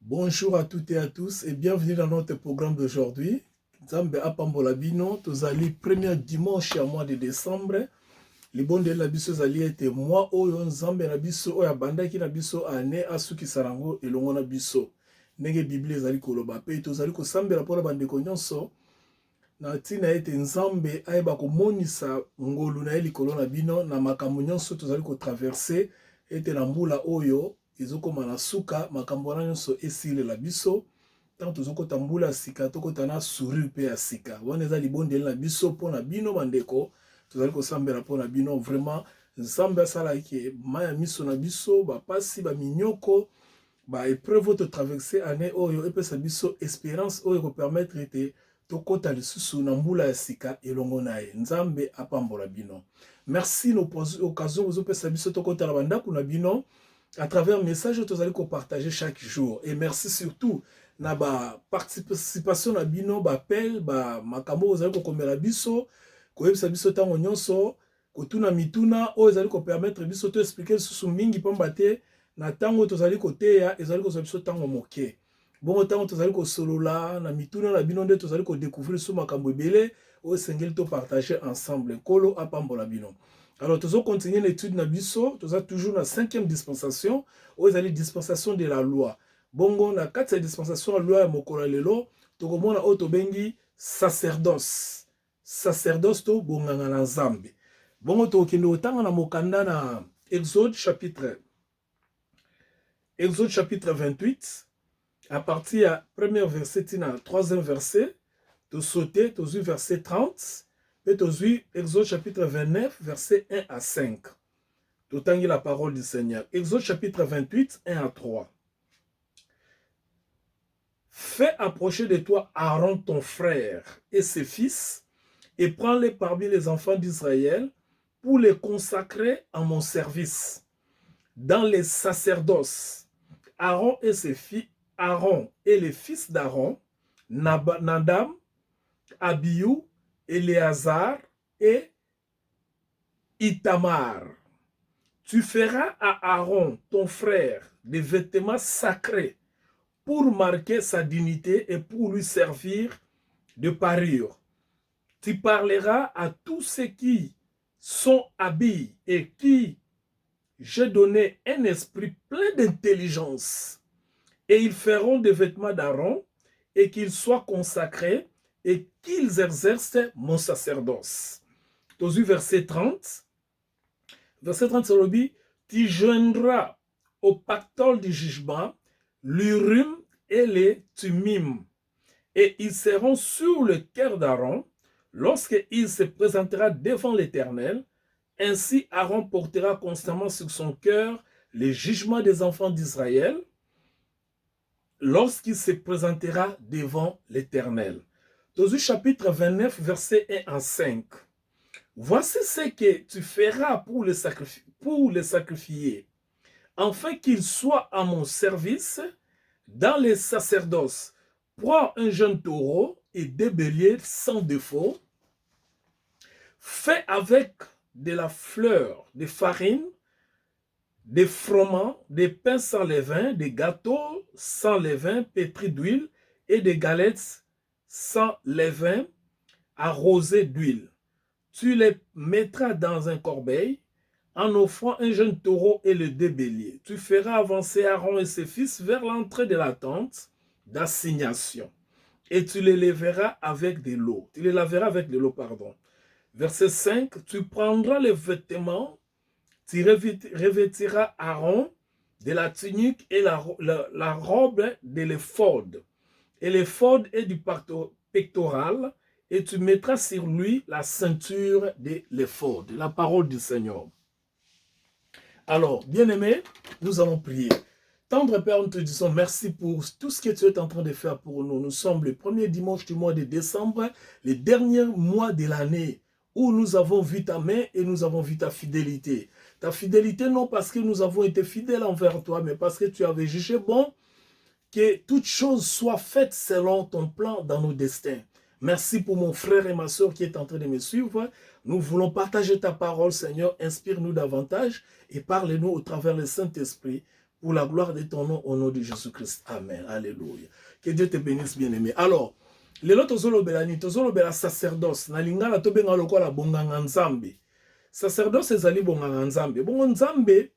Bonjour à toutes et à tous et bienvenue dans notre programme d'aujourd'hui. Nzambe apambola bino, tozali premier dimanche ya mois de décembre. Libonde la biso zali ete mois oyo nzambe na biso oyo abandaki na biso ane asukisa nango elongo na biso. Ndenge Biblia ezali koloba pe tozali kosambela mpona bandeko nyonso na ntina ete nzambe ayeba komonisa ngolu na ye likolo na bino na makambo nyonso tozali kotraverse ete na mbula oyo ezokoma na suka makambo wana nyonso esilela biso ntango tozokota mbula ya sika tokota na sourire mpe ya sika wana eza libondeli na biso mpona bino bandeko tozali kosambela mpona bino vraiment nzambe asalaki mai ya miso na biso bapasi baminyoko baepreuve oyo totraverse ane oyo epesa biso espérance oyo ekopermettre ete tokota lisusu na mbula ya sika elongo na ye nzambe apambola bino merci na occasion ozopesa biso tokota na bandako na bino à travers message tozali partager chaque jour et merci surtout na ba participation na bino ba appel ba makambo ozali kokomela biso koyebisa biso tango nyonso kotuna mituna oyo ezali permettre biso to expliquer susu mingi pamba te na tango tozali koteya ezali kozwa biso tango moke bongo tango tozali kosolola na mituna na bino nde tozali découvrir su makambo ebele oyo sengeli to partager ensemble nkolo apambola bino. Alors, nous allons continuer l'étude na biso, nous sommes toujours dans la 5e dispensation, où ils dispensation de la loi. Bongo, na 4e dispensation de la loi, mokola lelo, to komona oto bengi sacerdoce. Sacerdoce to bonganga na nzambe. Bongo to kende otanga na mokanda na Exode chapitre 28, à partir à premier verset na 3e verset, to sauter, to verset 30. Et Exode chapitre 29, verset 1 à 5. Totangi la parole du Seigneur. Exode chapitre 28, 1 à 3. Fais approcher de toi Aaron ton frère et ses fils, et prends-les parmi les enfants d'Israël pour les consacrer à mon service. Dans les sacerdoces, Aaron et ses fils, Aaron et les fils d'Aaron, Nadab, Abihu, Éléazar et Itamar. Tu feras à Aaron, ton frère, des vêtements sacrés pour marquer sa dignité et pour lui servir de parure. Tu parleras à tous ceux qui sont habiles et qui j'ai donné un esprit plein d'intelligence. Et ils feront des vêtements d'Aaron et qu'ils soient consacrés et qu'ils exercent mon sacerdoce. Dans le verset 30, c'est le dit, tu joindras au pactole du jugement l'Urim et les Tumim, et ils seront sur le cœur d'Aaron lorsqu'il se présentera devant l'Éternel. Ainsi Aaron portera constamment sur son cœur les jugements des enfants d'Israël lorsqu'il se présentera devant l'Éternel. Dans le chapitre 29, verset 1 à 5. Voici ce que tu feras pour les sacrifier, afin qu'ils soient à mon service dans les sacerdoces. Prends un jeune taureau et des béliers sans défaut. Fais avec de la fleur, de farine, des froment, des pains sans levain, des gâteaux sans levain pétris d'huile et des galettes sans levain arrosé d'huile. Tu les mettras dans un corbeil en offrant un jeune taureau et le deux béliers. Tu feras avancer Aaron et ses fils vers l'entrée de la tente d'assignation et tu les laveras avec de l'eau. Verset 5, tu prendras les vêtements, tu revêtiras Aaron de la tunique et la robe de l'éphod. Et l'éphod est du pectoral, et tu mettras sur lui la ceinture de l'éphod. La parole du Seigneur. Alors, bien-aimés, nous allons prier. Tendre Père, nous te disons merci pour tout ce que tu es en train de faire pour nous. Nous sommes le premier dimanche du mois de décembre, le dernier mois de l'année, où nous avons vu ta main et nous avons vu ta fidélité. Ta fidélité, non parce que nous avons été fidèles envers toi, mais parce que tu avais jugé bon que toute chose soit faite selon ton plan dans nos destins. Merci pour mon frère et ma soeur qui est en train de me suivre. Nous voulons partager ta parole, Seigneur. Inspire-nous davantage et parle-nous au travers le Saint-Esprit. pour la gloire de ton nom, au nom de Jésus-Christ. Amen. Alléluia. Que Dieu te bénisse, bien-aimé. Alors, lelo tozolobela ni tozolobela sacerdoce na lingala to benga lokola bonganga nzambe. Sacerdoce ezali bonganga nzambe. Bongo nzambe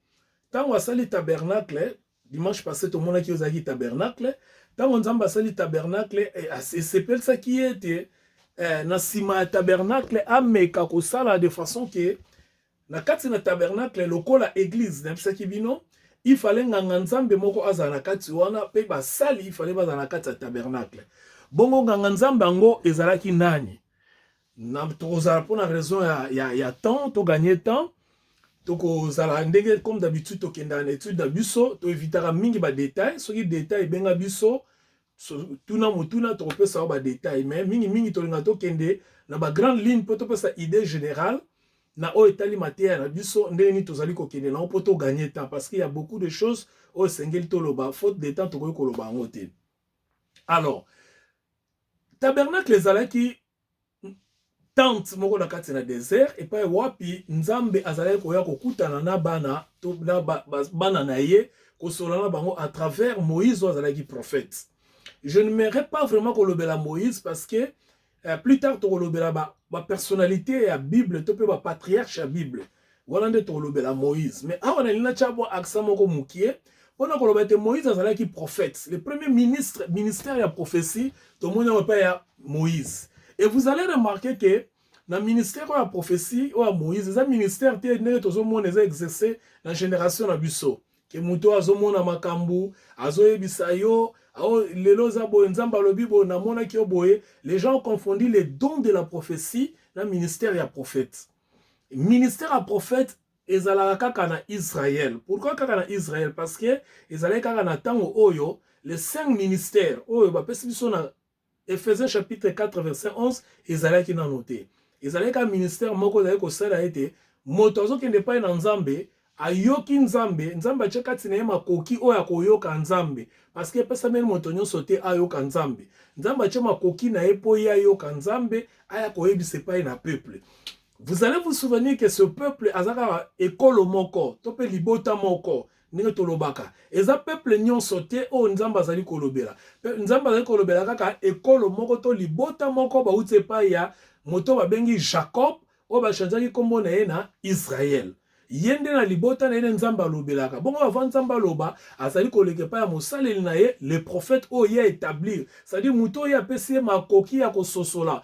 tango asali tabernacle, dimanche passé to mona ki ozaki tabernacle, tango nzambe asali tabernacle esepelsaki ete na sima ya tabernacle ameka kosala de façon que na kati na tabernacle lokola église na bisaki bino, il fallait nganga nzambe moko azala na kati wana pe basali il fallait bazala na kati ya tabernacle. Bongo nganga nzambe yango ezalaki nani? Na tokozala pour la raison ya temps, to gagner temps, tokozala ndenge comme d'habitude tokenda na étude na biso, to évitera mingi ba détail, soki détail benga biso tuna mutuna tokopesa ba détail, mais mingi tolinga tokende na ba grande ligne po topesa idée générale na o etali matière na biso ndenge ni tozali kokende na po to gagner temps parce qu'il y a beaucoup de choses o sengeli toloba faute de temps tokoki koloba ngo te. Alors tabernacle ezalaki tente moko na kati na désert et pas wapi nzambe azalaki koya kokutana na bana to na bana na ye kosolana bango à travers Moïse azalaki prophète. Je ne m'aimerais pas vraiment kolobela Moïse parce que plus tard tolobela ba personnalité ya Bible to pe ba patriarche ya Bible wala nde tolobela Moïse, mais awa na lina chabo accent moko mukie pona kolobete Moïse azalaki prophète. Le premier ministère ya prophétie to mona pa ya Moïse. Et vous allez remarquer que dans le ministère de la prophétie, Moïse, c'est un ministère qui est exercé dans la génération de Bisso. Que Mouto a zomona makambu, azoye bisayo, les gens ont confondu les dons de la prophétie dans le ministère de prophète. Le ministère de prophète est à Israël. Pourquoi à Israël? Parce que ils allaient à Tango Oyo, les 5 ministères, Ephésiens chapitre 4 verset 11, ils allaient qui n'ont noté. Ils allaient qu'un ministère moko d'ailleurs que ça a été motozo qui n'est pas un nzambe ayoki nzambe nzambe cheka tine makoki oya koyoka nzambe parce que pesa men motonyo sauté ayoka nzambe nzambe chema makoki na epo ya yoka nzambe aya koyebise pa na peuple. Vous allez vous souvenir que ce peuple azaka ekolo moko tope libota moko ninge tolobaka eza peuple nyon sauté o nzamba zali kolobela nzamba zali kolobela kaka ekolo moko to libota moko ba utse pa ya moto ba bengi Jacob o ba chanzaki kombo na ye na Israël yende na libota na ye nzamba lobelaka bongo avant nzamba loba azali koleke pa ya mosaleli na ye le prophète o ya établir c'est-à-dire moto ya pesi makoki ya kososola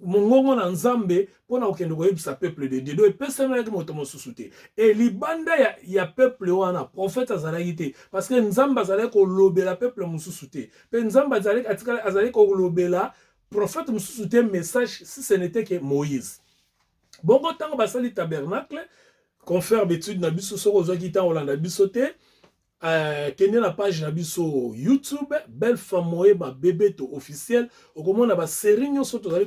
mongongo na nzambe pona okende koyebisa peuple de Dieu et personne na moto mosusu te et libanda ya peuple wana prophète azalaki te parce que nzambe azalaki kolobela peuple mosusu te pe nzambe azalaki kolobela prophète mosusu te message si ce n'était que Moïse. Bongo tango basali tabernacle confère d'étude na biso soko ozaki tango olanda biso te kende na page na biso YouTube Belle Femme ba bébé to officiel okomona ba série nyonso tozali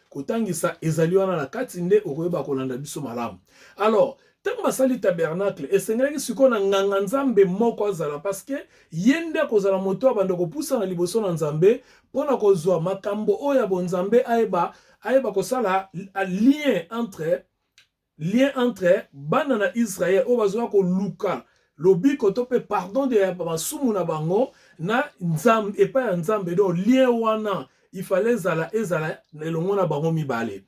kotangisa ezali wana na kati nde okoyeba kolanda biso malamu. Alors tango basali tabernacle esengelaki siko na nganga nzambe moko azala parce que yende kozala moto abanda kopusa na liboso na nzambe pona kozwa makambo oya bo nzambe ayeba kosala lien entre bana na Israël o bazwa ko luka lobi kotope pardon de masumu na bango na nzambe epa ya nzambe do lien wana il fallait ezala nelongo na bango mibale.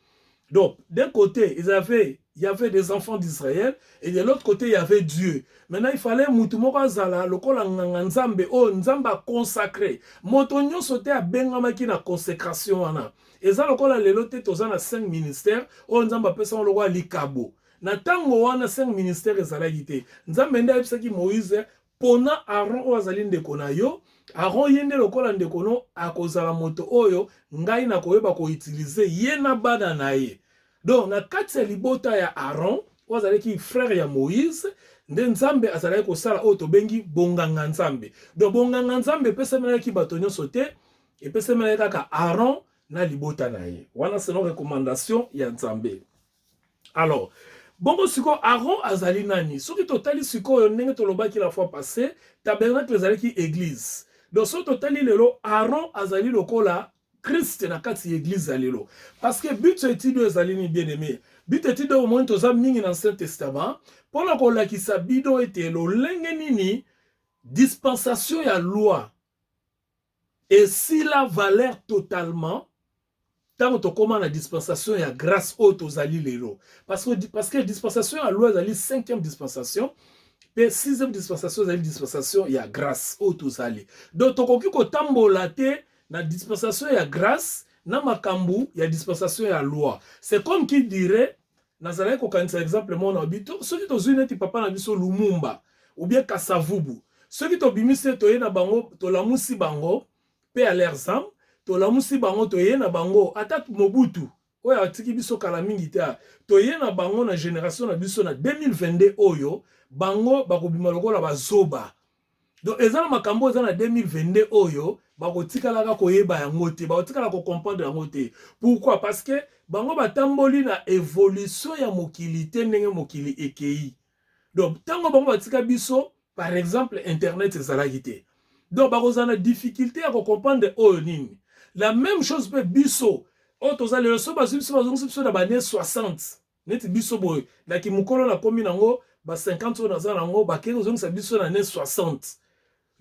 Donc d'un côté il y avait des enfants d'Israël et de l'autre côté il y avait Dieu. Maintenant il fallait mutu moko azala lokola nganga nzambe o nzamba consacré moto nyonso te abengamaki na consécration wana eza lokola lelo te toza na 5 ministères o nzamba pesa lokola likabo na tango wana 5 ministères ezalaki te nzambe nde ayebisaki Moïse pona Aaron o azali ndeko na yo Aaron yende lokola ndeko no akozala moto oyo ngai na koyeba ko utiliser ye na bana na ye. Donc na kati ya libota ya Aaron o azalaki frère ya Moïse nde nzambe azalaki kosala oyo tobengi bonganga nzambe. Donc bonganga nzambe epesamelaki bato nyonso te epesamelaki kaka Aaron na libota na ye wana selon recommandation ya nzambe. Alors bongo siko Aaron azali nani soki totali siko yo ndenge tolobaki la fois passée tabernacle ezalaki église. Donc soki totali lelo Aaron azali lokola Christ na kati église alelo parce que but étude ezali ni bien aimé but étude au moins toza mingi dans Ancien Testament pona kolakisa bido ete lolenge nini dispensation ya loi et si la valeur totalement tant que tu la dispensation ya grâce au tozali lelo parce que dispensation ya loi ezali 5e dispensation et 6e dispensation ezali dispensation ya grâce au tozali donc tokoki kotambola te na dispensation ya grâce na makambu ya dispensation ya loi c'est comme qui dirait nazalaki kokanisa exemple mona bito soki tozwi neti papa na biso Lumumba ou bien Kasavubu soki tobimisi toye na bango tolamusi bango pe à leurs âmes tolamusi bango toye na bango ata Mobutu oyo atiki biso kala mingi te toye na bango na génération na biso na 2022 oyo bango bakobima lokola bazoba donc eza na makambo eza na 2022 oyo bakotikalaka koyeba yango te bakotikala comprendre yango te pourquoi parce que bango batamboli na évolution ya mokili te ndenge mokili ekei donc tango bango batika biso par exemple internet ezalaki te donc bakozala na difficulté ya comprendre oyo nini la même chose peut biso oyo toza lelo so bazwi biso na bane 60 neti biso boye laki mokolo na komi nango ba 50 oyo naza nango bakei kozongisa biso na ne 60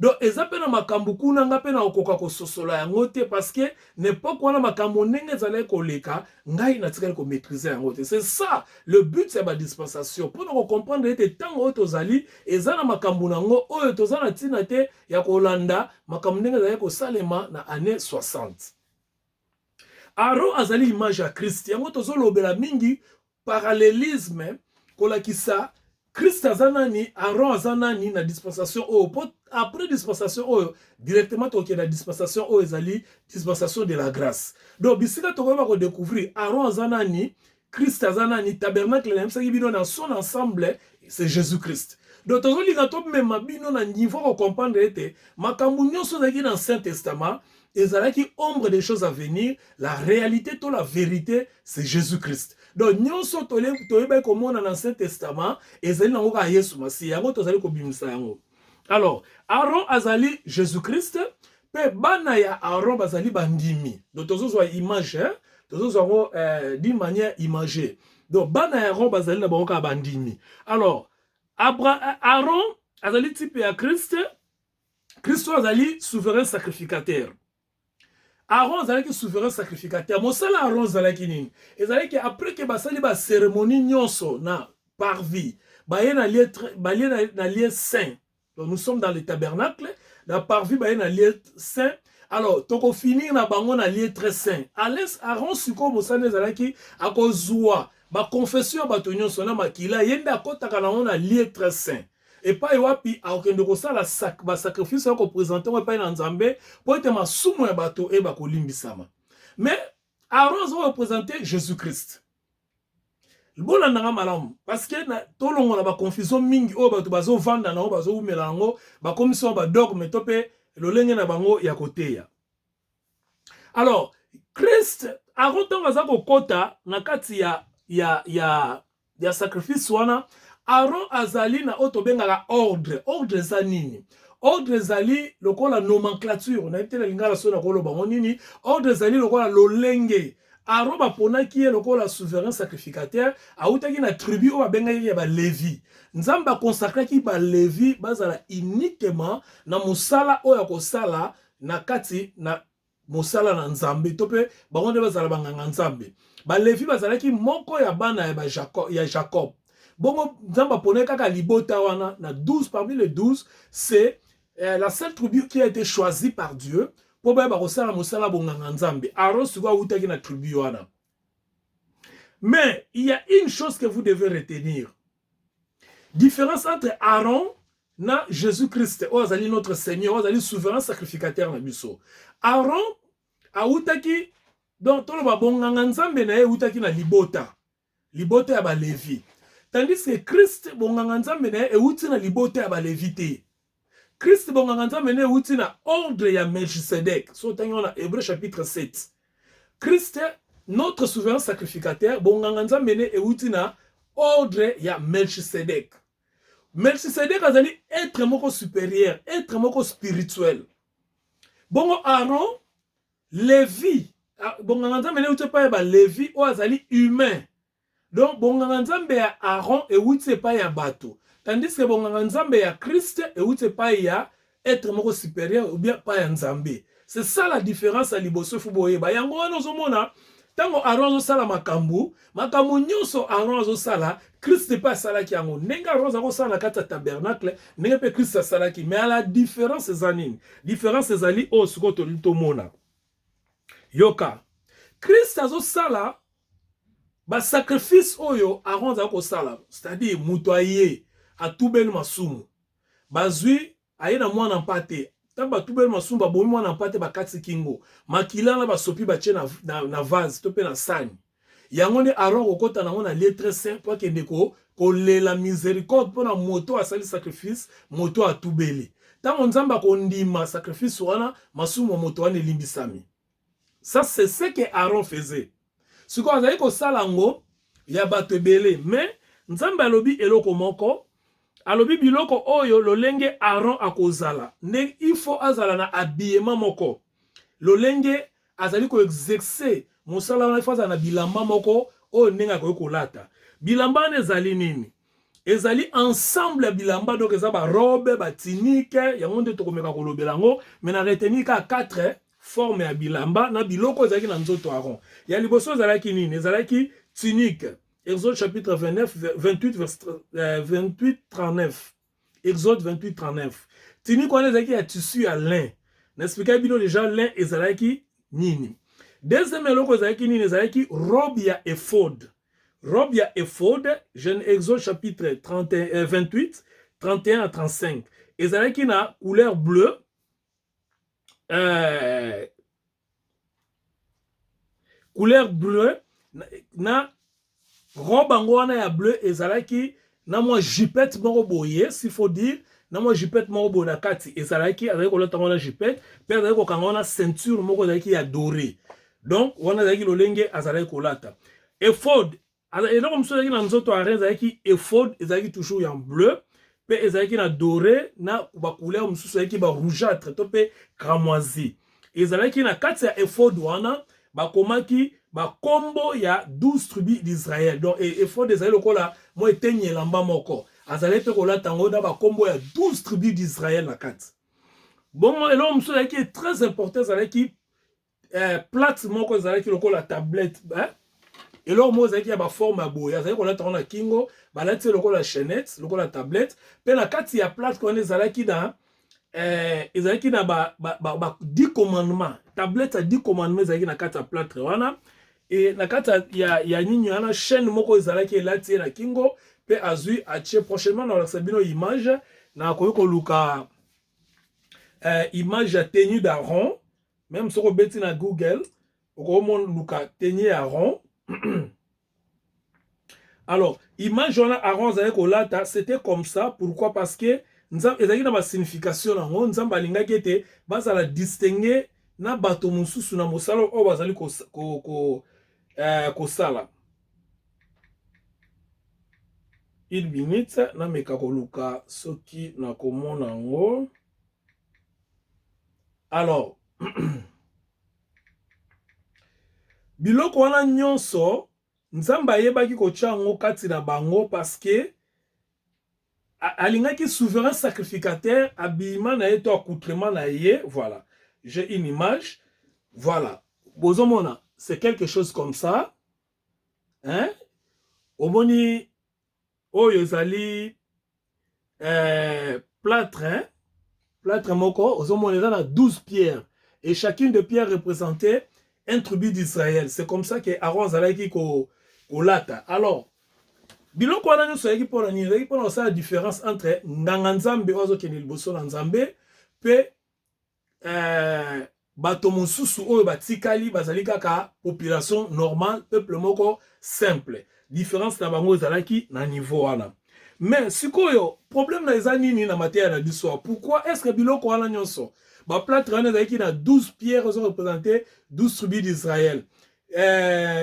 donc eza pe na makambo kuna nga pe na okoka kososola yango te parce que n'époque wana makambo ndenge ezalaki koleka ngai natikali komaîtriser yango te c'est ça le but ya badispensation mpona kocomprendre ete ntango oyo tozali eza na makambo nango oyo toza na ntina te ya kolanda makambo ndenge ezalaki kosalema na année 60 Aaron azali image ya Christ yango tozolobela mingi parallélisme kolakisa Christ azanani, Aaron azanani na dispensation oyo. Après dispensation oyo, directement toke na dispensation oyo ezali dispensation de la grâce. Donc bisika tokoyeba ko découvrir Aaron azanani, Christ azanani, tabernacle na msaki bino dans son ensemble, c'est Jésus-Christ. Donc tozolinga to même bino na niveau ko comprendre ete makambu nyonso zaki dans Saint Testament ezalaki ombre des choses à venir, la réalité to la vérité, c'est Jésus-Christ. Donc nyonso toyeba komona na Saint Testament ezali nango ka Yesu Masiya yango tozali ko bimisa yango. Alors Aaron azali Jésus-Christ pe bana ya Aaron bazali bandimi. Donc tozozwa image hein, tozozwa d'une manière imagée. Donc bana ya Aaron bazali na bango ka bandimi. Alors Aaron azali type ya Christ, Christ azali souverain sacrificateur. Aaron azalaki souverain sacrificateur. Mosala Aaron azalaki nini? Ezalaki après que basali ba cérémonie nyonso na parvis, baye na lieu saint. Donc nous sommes dans le tabernacle, na parvis baye na lieu saint. Alors, toko finir na bango na lieu très saint. Ales Aaron siko mosala ezalaki akozwa ba confession bato nyonso na makila yenda akotaka na on lieu très saint. Et pas wapi aokende kosala ba sacrifice ko présenter ko pa na Nzambe po ete masumu ya bato e ba kolimbisama. Mais Aaron zo représenter Jésus-Christ. Bona nanga malamu parce que na tolongo na ba confusion mingi o bato bazo vanda na o bazo umela ngo ba commission ba dogme tope lolenge na bango ya koteya. Alors Christ Aaron tanga za kokota na kati ya sacrifice wana Aaron azali na oto bengaka ordre. Ordre za nini? Ordre zali lokola nomenclature. Na ite na lingala so na kolo bango nini? Ordre zali lokola lolenge. Aaron baponaki ye lokola souverain sacrificateur. Autaki na tribu o babengaki ya ba Lévi. Nzamba consacraki ba Lévi bazala uniquement na musala oya kosala na kati na musala na Nzambe. Tope bango nde bazala banganga Nzambe. Ba Lévi bazalaki moko ya bana ya Jacob. Bongo Nzamba pone kaka libota wana na 12 parmi les 12 c'est la seule tribu qui a été choisie par Dieu pour ba kosala mosala bonganga Nzambe. Aaron suka utaki na tribu wana. Mais il y a une chose que vous devez retenir. Différence entre Aaron na Jésus-Christ, ozali notre Seigneur, ozali souverain sacrificateur na biso. Aaron a utaki donc tolo ba bonganga Nzambe na ye utaki na libota. Libota ya ba Lévi. Tandis que Christ bonganga Nzambe na euti na libota ya balevite. Christ bonganga Nzambe na euti na ordre ya Melchisedec. So tango na Hébreux chapitre 7. Christ notre souverain sacrificateur bonganga Nzambe na euti na ordre ya Melchisedec. Melchisedec azali être moko supérieur, être moko spirituel. Bongo Aaron Lévi bonganga Nzambe na euti pa ya ba Lévi o azali humain. Donc, bonganga Nzambe ya Aaron et wuti pa ya bato. tandis que bonganga nzambe ya Christ euti pas ya être moko supérieur ou bien pas ya nzambe. C'est ça la différence à liboso fu boyeba. Yango wana ozomona tango Aaron azosala makambo nyonso Aaron azosala Christ pas asalaki yango. Ndenge Aaron azosala na kati ya tabernacle, ndenge pe Christ asalaki. Mais à la différence ezanini? Différence ezali o siko tomona. Yoka. Christ azosala ba sacrifice oyo Aaron azakosala, c'est-à-dire muto aye atubeli masumu. Bazwi aye na mwana mpate. Tamba tubeli masumu ba bomi mwana mpate bakati kingo. Makila na basopi bache na vase to pe na sani. Yango ne Aaron kokota na mona lettre saint pour kende ko lela miséricorde pour na moto asali sacrifice, moto atubeli. Tango nzamba ko ndima sacrifice wana masumu moto wana limbisami. Ça c'est ce que Aaron faisait. Ce qu'on a dit que salango ya bato ebele, mais nzamba alobi eloko moko, alobi biloko oyo lolenge Aaron akozala. Ne il faut azala na habillement moko. Lolenge azali ko exercer mosala na faza na bilamba moko oyo nenga ko kolata. Bilamba ezali nini? Ezali ensemble ya bilamba, donc eza ba robe, ba tunique, yango nde tokomeka kolobela ngo, mais na retenir ka 4 forme ya bilamba na biloko ezalaki na nzoto Aaron. Ya liboso ezalaki nini? Ezalaki tunique. Exode chapitre 28 39. Exode 28 39. Tunique wana ezalaki ya tissu ya lin. N'expliquai bino déjà lin ezalaki nini. Deuxième eloko ezalaki nini? Ezalaki robe ya ephod. Robe ya ephod, Exode chapitre 28 31 à 35. Ezalaki na couleur bleue. Couleur bleue na robe angwana ya bleu ezalaki na moi jupette moko boye, s'il faut dire na moi jupette moko boye na kati ezalaki azali kolata ngona jupette pe azali kokangona ceinture moko ezalaki ya doré, donc wana ezalaki lolenge azalaki kolata ephod. Eloko mosusu ezalaki na nzoto ya ezalaki ephod ezalaki toujours en bleu pe ezalaki na doré na ba couleur mosusu ezalaki ba rougeâtre to pe cramoisi. Ezalaki na kati ya ephod wana bakomaki bakombo ya 12 tribus d'Israël. Donc ephod ezali lokola mo etenye lamba moko. Azali pe kolata ngo na bakombo ya 12 tribus d'Israël na kati. Bon, eloko mosusu ezalaki très important, ezalaki plate moko ezalaki lokola tablette, et alors moi ezalaki ya ba forme ya boya, ezalaki kolata na kingo, balati lokola chaînette, lokola tablette, pe na kati ya plate ko ezalaki na ezalaki na ba 10 commandements, tablette à 10 commandements ezalaki na kati ya plate wana, et na kati ya nini wana chaîne moko ezalaki elati na kingo, pe azui atie prochainement na sabino image na koyoko luka image ya tenue d'Aaron, même sur beti na Google, okomon luka tenue Aaron. Alors, image on a Aaron zale kolata, c'était comme ça. Pourquoi? Parce que nzamba ezaki na ba signification nango, nzamba alingaki ete bazala distinguer na bato mususu na mosalo o bazali kosala. Il minute na meka koluka soki na komona ngo. Alors, biloko wana nyonso nzamba yebaki kotia ngo kati na bango parce que alingaki souverain sacrificateur habillement na ye to accoutrement na ye. Voilà, j'ai une image. Voilà, bozomona, c'est quelque chose comme ça, hein. Omoni oyo ezali plâtre, hein? Plâtre moko ozomona eza na 12 pierres et chacune de pierres représentait un tribu d'Israël. C'est comme ça que Aaron zalaki kolata. Alors, biloko wana nyonso yaki pona nini? Yaki pona osala différence entre nganga nzambe ozo kende liboso na nzambe pe bato mosusu oyo batikali bazali kaka population normale, peuple moko simple. Différence na bango ezalaki na niveau wana. Mais sikoyo problème na eza nini na mateya na biso? Pourquoi est-ce que biloko wana nyonso ba plâtre wana ezalaki na 12 pierres ozo représenter 12 tribus d'Israël?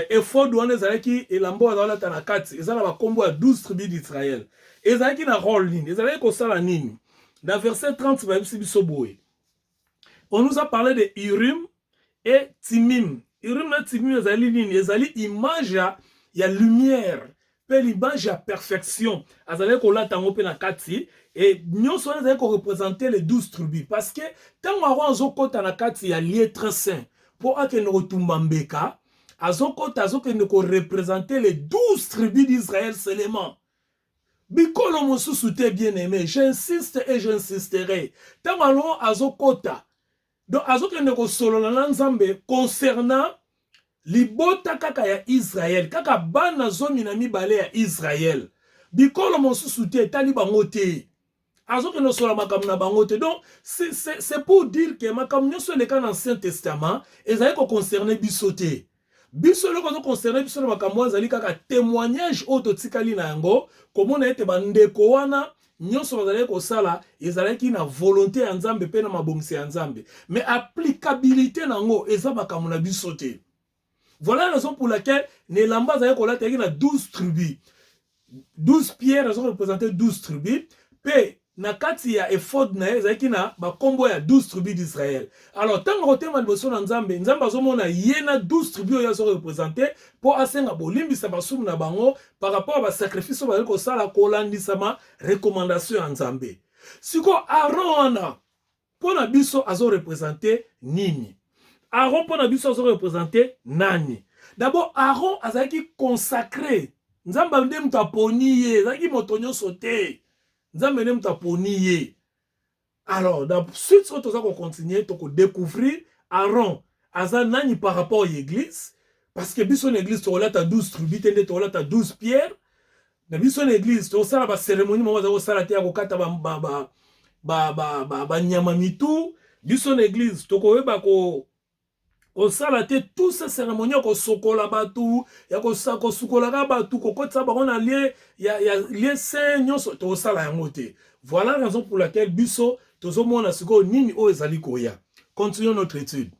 Ephod wana ezalaki elambo azalata na kati ezala bakombo ya 12 tribus d'Israël. Ezalaki na rôle nini? Ezalaki kosala nini? Dans verset 30 babisi biso boye. On nous a parlé de Urim et Timim. Urim et Timim ezali nini? Ezali image ya lumière. pe l'image à perfection azali kolata ngo pe na kati et nyonso azali ko représenter les 12 tribus parce que tango aro azokota na kati ya lieu très saint pour akende kotumba mbeka azokota azokende ko représenter les 12 tribus d'Israël seulement. Bikolo mosusu te bien aimé, j'insiste et j'insisterai. Tango aro azokota donc azokende ko solola na Nzambe concernant libota kaka ya Israël, kaka bana zomi na mibale ya Israël. Bikolo mosusu te tali bango te. Azoke no sola makambo na bango te. Donc c'est pour dire que makambo nyonso eleka na Ancien Testament ezali ko concerner biso te. Biso loko zo concerner biso na makambo ezali kaka témoignage oyo totikali na yango komona ete bandeko wana nyonso bazali kosala ezalaki na volonté ya Nzambe pe na mabongisi ya Nzambe. Mais applicabilité nango eza makambo na biso te. Voilà la raison pour laquelle Nelamba Zaya Kolata a 12 tribus. 12 pierres, elles ont représenté 12 tribus. Puis, Nakati ya Ephod na Zaki na Bakombo ya 12 tribus d'Israël. Alors, tant que Rotema Boson Nzambe, Nzamba Zomona yena 12 tribus elles ont représenté pour asenga bolimbi sa basum na bango par rapport à sacrifice au baliko sala kolandi sama recommandation à Nzambe. Siko Aaron pour na biso azo représenté nini. Aaron pour Nabiso a représenté nani. D'abord, Aaron a consacré. Nzamba ndem taponiye, zaki motonyo sauté. Nzamba ndem taponiye. Alors, suite on va continuer to découvrir Aaron aza nani par rapport à l'église parce que biso l'église to la ta 12 tribus tende to la ta 12 pierres. Na biso l'église to sala ba cérémonie mo za sala te akokata ba nyama mitu. Biso l'église to ko yeba ko on salate tout ces cérémonies ko sokola batu ya ko sukola ka batu ko kotsa ba on a lié ya lié saint nyonso to sala yango te. Voilà la raison pour laquelle biso tozomona siko nini o ezali koya. Continuons notre étude.